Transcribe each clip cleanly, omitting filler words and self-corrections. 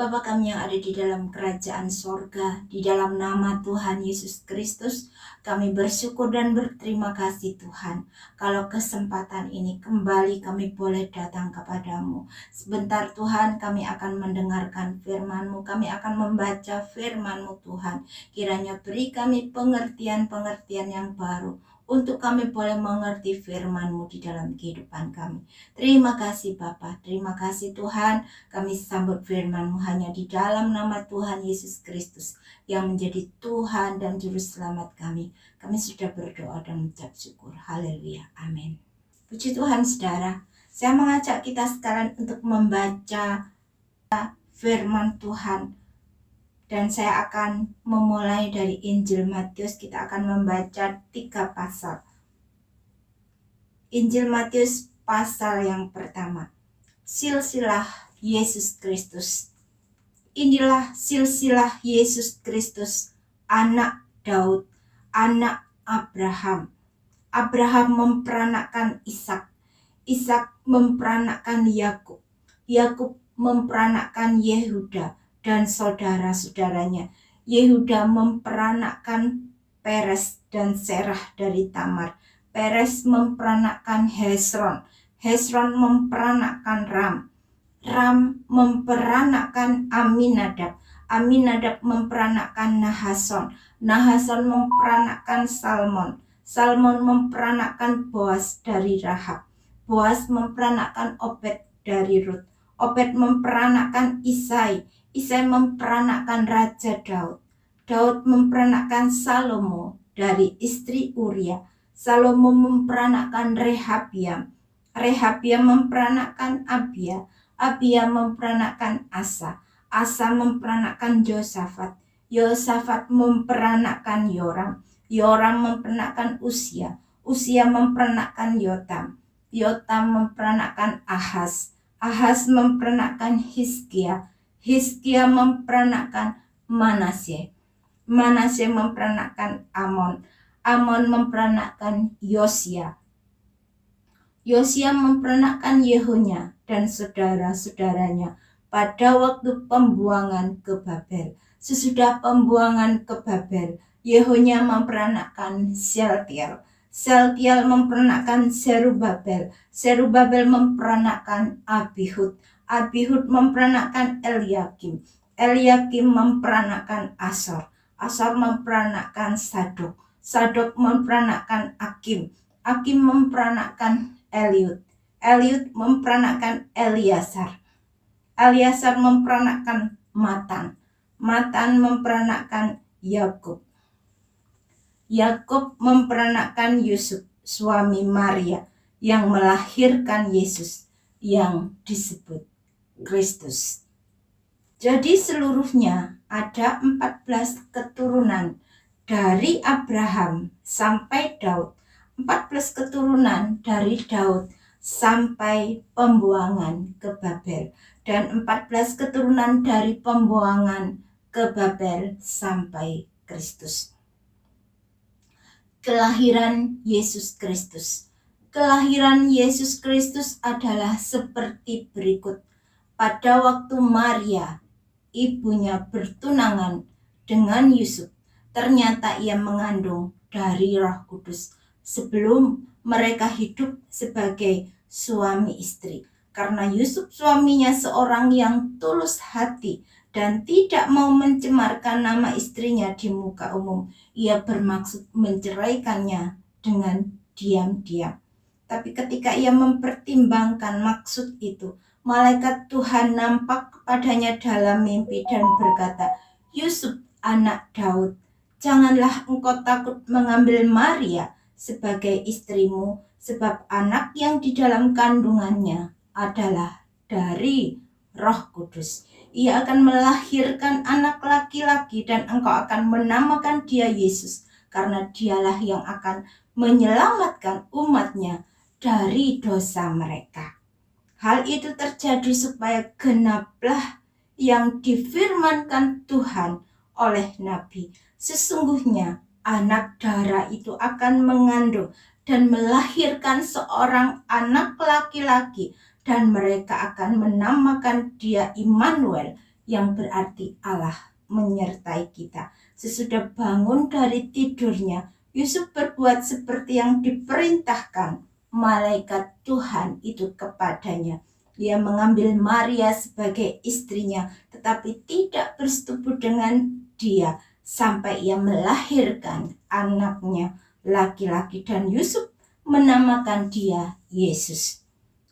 Bapa kami yang ada di dalam kerajaan sorga, di dalam nama Tuhan Yesus Kristus, kami bersyukur dan berterima kasih Tuhan. Kalau kesempatan ini kembali kami boleh datang kepadamu. Sebentar Tuhan, kami akan mendengarkan firman-Mu, kami akan membaca firman-Mu Tuhan. Kiranya beri kami pengertian-pengertian yang baru, untuk kami boleh mengerti firman-Mu di dalam kehidupan kami. Terima kasih Bapa, terima kasih Tuhan. Kami sambut firman-Mu hanya di dalam nama Tuhan Yesus Kristus yang menjadi Tuhan dan Juru Selamat kami. Kami sudah berdoa dan mengucap syukur. Haleluya, amin. Puji Tuhan saudara, saya mengajak kita sekalian untuk membaca firman Tuhan. Dan saya akan memulai dari Injil Matius. Kita akan membaca 3 pasal. Injil Matius pasal yang pertama. Silsilah Yesus Kristus. Inilah silsilah Yesus Kristus, anak Daud, anak Abraham. Abraham memperanakkan Ishak. Ishak memperanakkan Yakub. Yakub memperanakkan Yehuda dan saudara-saudaranya. Yehuda memperanakkan Peres dan Serah dari Tamar. Peres memperanakkan Hesron. Hesron memperanakkan Ram. Ram memperanakkan Aminadab. Aminadab memperanakkan Nahason. Nahason memperanakkan Salmon. Salmon memperanakkan Boas dari Rahab. Boas memperanakkan Obed dari Rut. Obed memperanakkan Isai. Isai memperanakkan Raja Daud. Daud memperanakkan Salomo dari istri Uria. Salomo memperanakkan Rehabiam. Rehabiam memperanakkan Abia. Abia memperanakkan Asa. Asa memperanakkan Yosafat. Yosafat memperanakkan Yoram. Yoram memperanakkan Usia. Usia memperanakkan Yotam. Yotam memperanakkan Ahaz. Ahaz memperanakkan Hizkia. Hizkia memperanakkan Manasye. Manasye memperanakkan Amon. Amon memperanakkan Yosia. Yosia memperanakkan Yehonya dan saudara-saudaranya pada waktu pembuangan ke Babel. Sesudah pembuangan ke Babel, Yehonya memperanakkan Sealtiel. Sealtiel memperanakkan Zerubabel. Zerubabel memperanakkan Abihud. Abihud memperanakkan Eliakim. Eliakim memperanakkan Asor. Asor memperanakkan Sadok. Sadok memperanakkan Akim. Akim memperanakkan Eliud. Eliud memperanakkan Eliasar. Eliasar memperanakkan Matan. Matan memperanakkan Yakub. Yakub memperanakkan Yusuf, suami Maria, yang melahirkan Yesus yang disebut Kristus. Jadi seluruhnya ada 14 keturunan dari Abraham sampai Daud. 14 keturunan dari Daud sampai pembuangan ke Babel. Dan 14 keturunan dari pembuangan ke Babel sampai Kristus. Kelahiran Yesus Kristus. Kelahiran Yesus Kristus adalah seperti berikut. Pada waktu Maria, ibunya bertunangan dengan Yusuf, ternyata ia mengandung dari Roh Kudus sebelum mereka hidup sebagai suami istri. Karena Yusuf suaminya seorang yang tulus hati dan tidak mau mencemarkan nama istrinya di muka umum, ia bermaksud menceraikannya dengan diam-diam. Tapi ketika ia mempertimbangkan maksud itu, malaikat Tuhan nampak kepadanya dalam mimpi dan berkata, "Yusuf, anak Daud, janganlah engkau takut mengambil Maria sebagai istrimu, sebab anak yang di dalam kandungannya adalah dari Roh Kudus. Ia akan melahirkan anak laki-laki dan engkau akan menamakan dia Yesus, karena dialah yang akan menyelamatkan umatnya dari dosa mereka." Hal itu terjadi supaya genaplah yang difirmankan Tuhan oleh Nabi. Sesungguhnya anak darah itu akan mengandung dan melahirkan seorang anak laki-laki, dan mereka akan menamakan dia Immanuel, yang berarti Allah menyertai kita. Sesudah bangun dari tidurnya, Yusuf berbuat seperti yang diperintahkan malaikat Tuhan itu kepadanya. Ia mengambil Maria sebagai istrinya, tetapi tidak bersetubuh dengan dia sampai ia melahirkan anaknya laki-laki, dan Yusuf menamakan dia Yesus.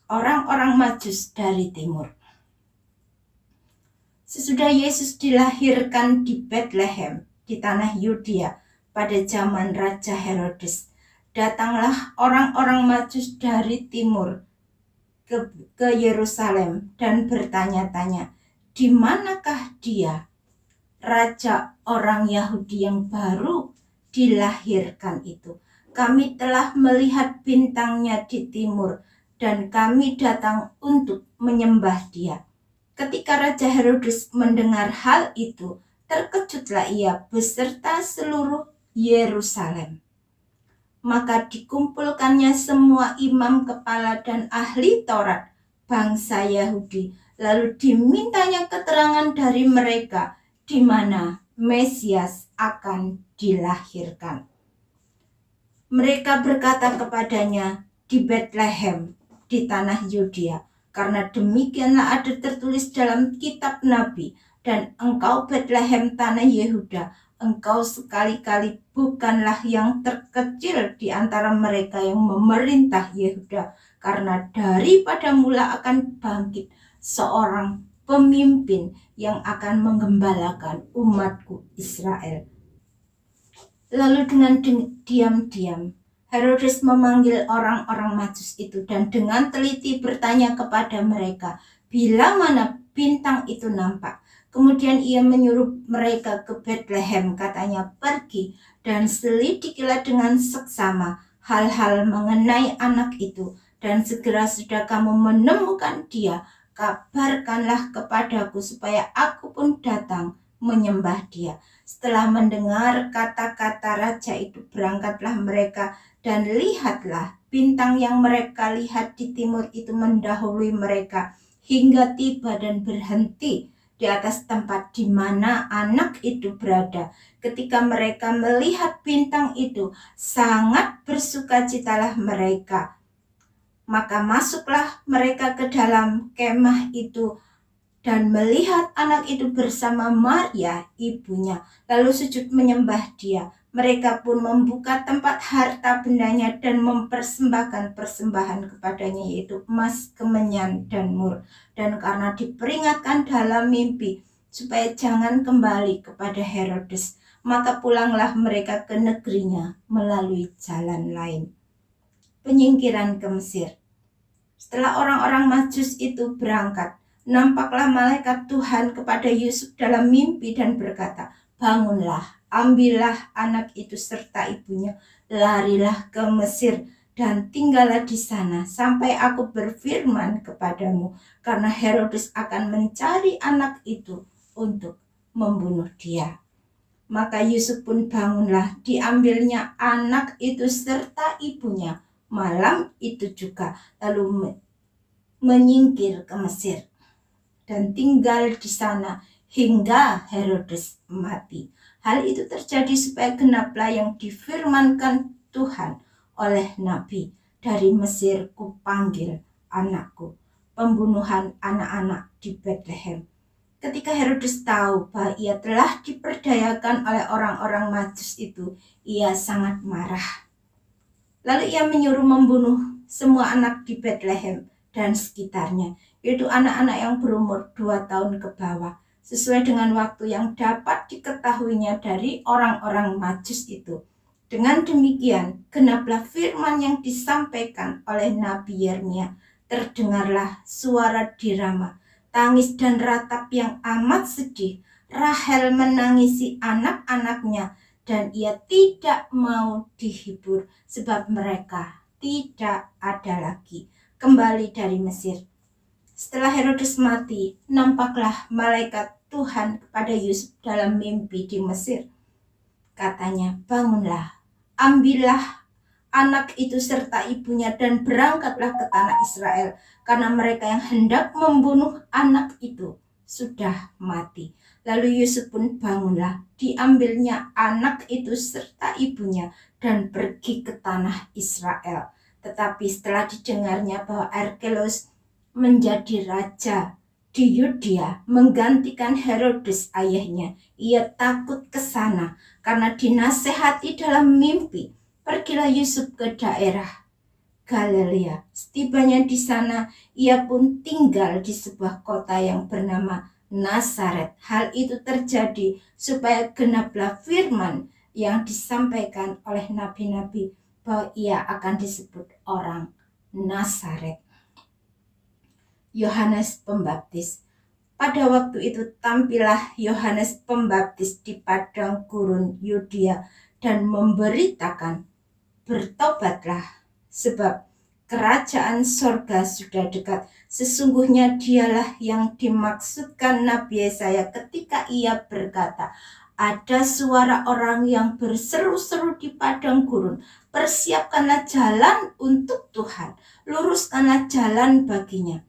Orang-orang Majus dari timur. Sesudah Yesus dilahirkan di Bethlehem di tanah Yudea pada zaman Raja Herodes, datanglah orang-orang Majus dari timur ke Yerusalem dan bertanya-tanya, di manakah dia, raja orang Yahudi yang baru dilahirkan itu? Kami telah melihat bintangnya di timur dan kami datang untuk menyembah dia. Ketika Raja Herodes mendengar hal itu, terkejutlah ia beserta seluruh Yerusalem. Maka dikumpulkannya semua imam kepala dan ahli Taurat bangsa Yahudi, lalu dimintanya keterangan dari mereka di mana Mesias akan dilahirkan. Mereka berkata kepadanya, di Bethlehem di tanah Yudea, karena demikianlah ada tertulis dalam kitab Nabi, dan engkau Bethlehem tanah Yehuda, engkau sekali-kali bukanlah yang terkecil di antara mereka yang memerintah Yehuda, karena daripada mula akan bangkit seorang pemimpin yang akan menggembalakan umatku Israel. Lalu dengan diam-diam Herodes memanggil orang-orang Majus itu dan dengan teliti bertanya kepada mereka bila mana bintang itu nampak. Kemudian ia menyuruh mereka ke Bethlehem, katanya, pergi dan selidikilah dengan seksama hal-hal mengenai anak itu, dan segera sudah kamu menemukan dia, kabarkanlah kepadaku supaya aku pun datang menyembah dia. Setelah mendengar kata-kata raja itu, berangkatlah mereka, dan lihatlah bintang yang mereka lihat di timur itu mendahului mereka hingga tiba dan berhenti di atas tempat di mana anak itu berada. Ketika mereka melihat bintang itu, sangat bersukacitalah mereka. Maka masuklah mereka ke dalam kemah itu dan melihat anak itu bersama Maria ibunya, lalu sujud menyembah dia. Mereka pun membuka tempat harta bendanya dan mempersembahkan persembahan kepadanya, yaitu emas, kemenyan, dan mur. Dan karena diperingatkan dalam mimpi supaya jangan kembali kepada Herodes, maka pulanglah mereka ke negerinya melalui jalan lain. Penyingkiran ke Mesir. Setelah orang-orang Majus itu berangkat, nampaklah malaikat Tuhan kepada Yusuf dalam mimpi dan berkata, bangunlah, ambillah anak itu serta ibunya, larilah ke Mesir dan tinggallah di sana sampai aku berfirman kepadamu, karena Herodes akan mencari anak itu untuk membunuh dia. Maka Yusuf pun bangunlah, diambilnya anak itu serta ibunya malam itu juga, lalu menyingkir ke Mesir dan tinggal di sana hingga Herodes mati. Hal itu terjadi supaya genaplah yang difirmankan Tuhan oleh Nabi, dari Mesir kupanggil anakku. Pembunuhan anak-anak di Bethlehem. Ketika Herodes tahu bahwa ia telah diperdayakan oleh orang-orang Majus itu, ia sangat marah. Lalu ia menyuruh membunuh semua anak di Bethlehem dan sekitarnya, yaitu anak-anak yang berumur 2 tahun ke bawah, sesuai dengan waktu yang dapat diketahuinya dari orang-orang Majus itu. Dengan demikian, genaplah firman yang disampaikan oleh Nabi Yeremia. Terdengarlah suara di Rama, tangis dan ratap yang amat sedih. Rahel menangisi anak-anaknya, dan ia tidak mau dihibur, sebab mereka tidak ada lagi kembali dari Mesir. Setelah Herodes mati, nampaklah malaikat Tuhan kepada Yusuf dalam mimpi di Mesir. Katanya, bangunlah, ambillah anak itu serta ibunya dan berangkatlah ke tanah Israel, karena mereka yang hendak membunuh anak itu sudah mati. Lalu Yusuf pun bangunlah, diambilnya anak itu serta ibunya dan pergi ke tanah Israel. Tetapi setelah didengarnya bahwa Arkelos menjadi raja di Yudea menggantikan Herodes ayahnya, ia takut ke sana karena dinasehati dalam mimpi. Pergilah Yusuf ke daerah Galilea. Setibanya di sana, ia pun tinggal di sebuah kota yang bernama Nazaret. Hal itu terjadi supaya genaplah firman yang disampaikan oleh nabi-nabi bahwa ia akan disebut orang Nazaret. Yohanes Pembaptis. Pada waktu itu tampillah Yohanes Pembaptis di padang gurun Yudea dan memberitakan, bertobatlah, sebab kerajaan sorga sudah dekat. Sesungguhnya dialah yang dimaksudkan Nabi Yesaya ketika ia berkata, ada suara orang yang berseru-seru di padang gurun, persiapkanlah jalan untuk Tuhan, luruskanlah jalan baginya.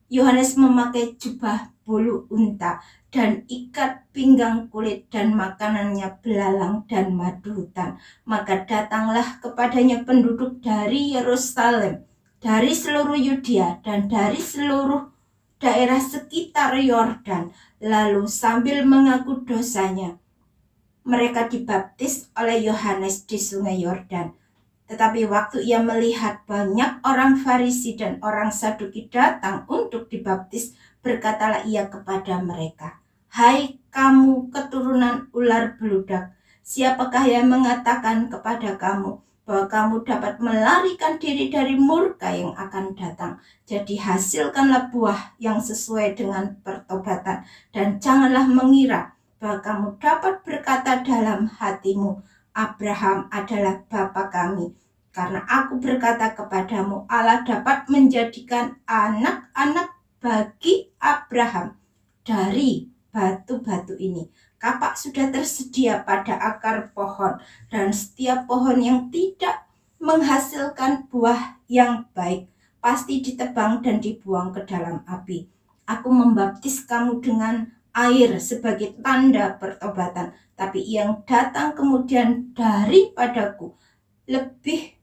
Yohanes memakai jubah bulu unta dan ikat pinggang kulit dan makanannya belalang dan madu hutan. Maka datanglah kepadanya penduduk dari Yerusalem, dari seluruh Yudea dan dari seluruh daerah sekitar Yordan. Lalu sambil mengaku dosanya, mereka dibaptis oleh Yohanes di sungai Yordan. Tetapi waktu ia melihat banyak orang Farisi dan orang Saduki datang untuk dibaptis, berkatalah ia kepada mereka, hai kamu keturunan ular beludak, siapakah yang mengatakan kepada kamu bahwa kamu dapat melarikan diri dari murka yang akan datang? Jadi hasilkanlah buah yang sesuai dengan pertobatan, dan janganlah mengira bahwa kamu dapat berkata dalam hatimu, Abraham adalah bapa kami. Karena aku berkata kepadamu, Allah dapat menjadikan anak-anak bagi Abraham dari batu-batu ini. Kapak sudah tersedia pada akar pohon, dan setiap pohon yang tidak menghasilkan buah yang baik pasti ditebang dan dibuang ke dalam api. Aku membaptis kamu dengan air sebagai tanda pertobatan, tapi yang datang kemudian daripadaku lebih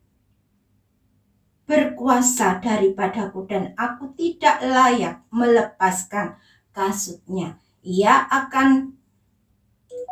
berkuasa daripadaku, dan aku tidak layak melepaskan kasutnya. Ia akan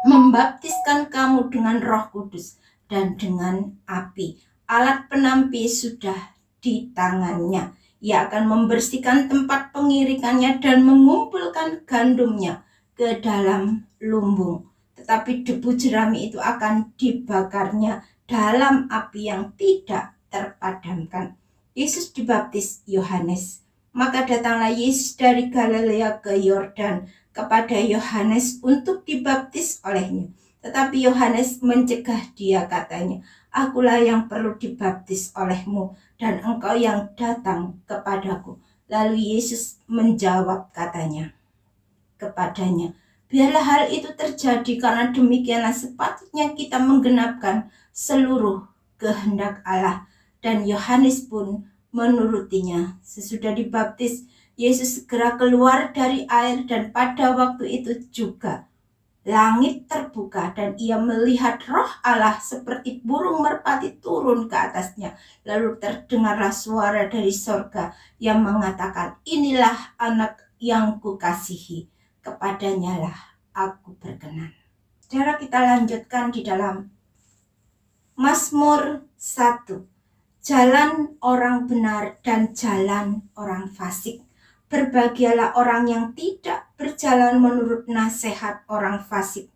membaptiskan kamu dengan Roh Kudus dan dengan api. Alat penampi sudah di tangannya. Ia akan membersihkan tempat pengirikannya dan mengumpulkan gandumnya ke dalam lumbung. Tetapi debu jerami itu akan dibakarnya dalam api yang tidak terpadamkan. Yesus dibaptis Yohanes. Maka datanglah Yesus dari Galilea ke Yordan kepada Yohanes untuk dibaptis olehnya. Tetapi Yohanes mencegah dia, katanya, akulah yang perlu dibaptis olehmu, dan engkau yang datang kepadaku. Lalu Yesus menjawab, katanya kepadanya, biarlah hal itu terjadi, karena demikianlah sepatutnya kita menggenapkan seluruh kehendak Allah. Dan Yohanes pun menurutinya. Sesudah dibaptis, Yesus segera keluar dari air, dan pada waktu itu juga langit terbuka dan ia melihat Roh Allah seperti burung merpati turun ke atasnya. Lalu terdengarlah suara dari sorga yang mengatakan, inilah anak yang kukasihi, kepadanya lah aku berkenan. Saudara, kita lanjutkan di dalam Mazmur 1. Jalan orang benar dan jalan orang fasik. Berbahagialah orang yang tidak berjalan menurut nasihat orang fasik,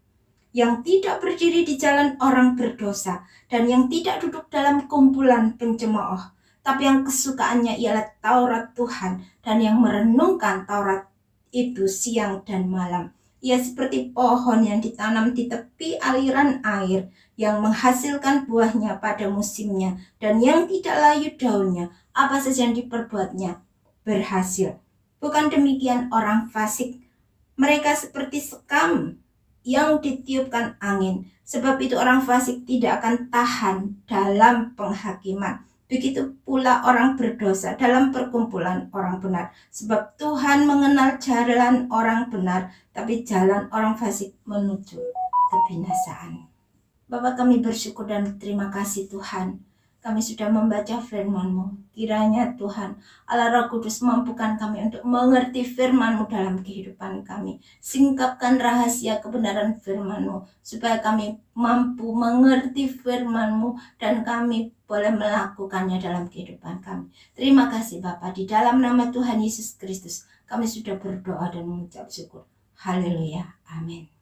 yang tidak berdiri di jalan orang berdosa, dan yang tidak duduk dalam kumpulan pencemooh, tapi yang kesukaannya ialah Taurat Tuhan, dan yang merenungkan Taurat itu siang dan malam. Ia seperti pohon yang ditanam di tepi aliran air, yang menghasilkan buahnya pada musimnya, dan yang tidak layu daunnya. Apa saja yang diperbuatnya berhasil. Bukan demikian orang fasik. Mereka seperti sekam yang ditiupkan angin. Sebab itu orang fasik tidak akan tahan dalam penghakiman. Begitu pula orang berdosa dalam perkumpulan orang benar. Sebab Tuhan mengenal jalan orang benar, tapi jalan orang fasik menuju kebinasaan. Bapa, kami bersyukur dan terima kasih Tuhan. Kami sudah membaca firman-Mu. Kiranya Tuhan, Allah Roh Kudus mampukan kami untuk mengerti firman-Mu dalam kehidupan kami. Singkapkan rahasia kebenaran firman-Mu, supaya kami mampu mengerti firman-Mu dan kami boleh melakukannya dalam kehidupan kami. Terima kasih Bapa, di dalam nama Tuhan Yesus Kristus kami sudah berdoa dan mengucap syukur. Haleluya. Amin.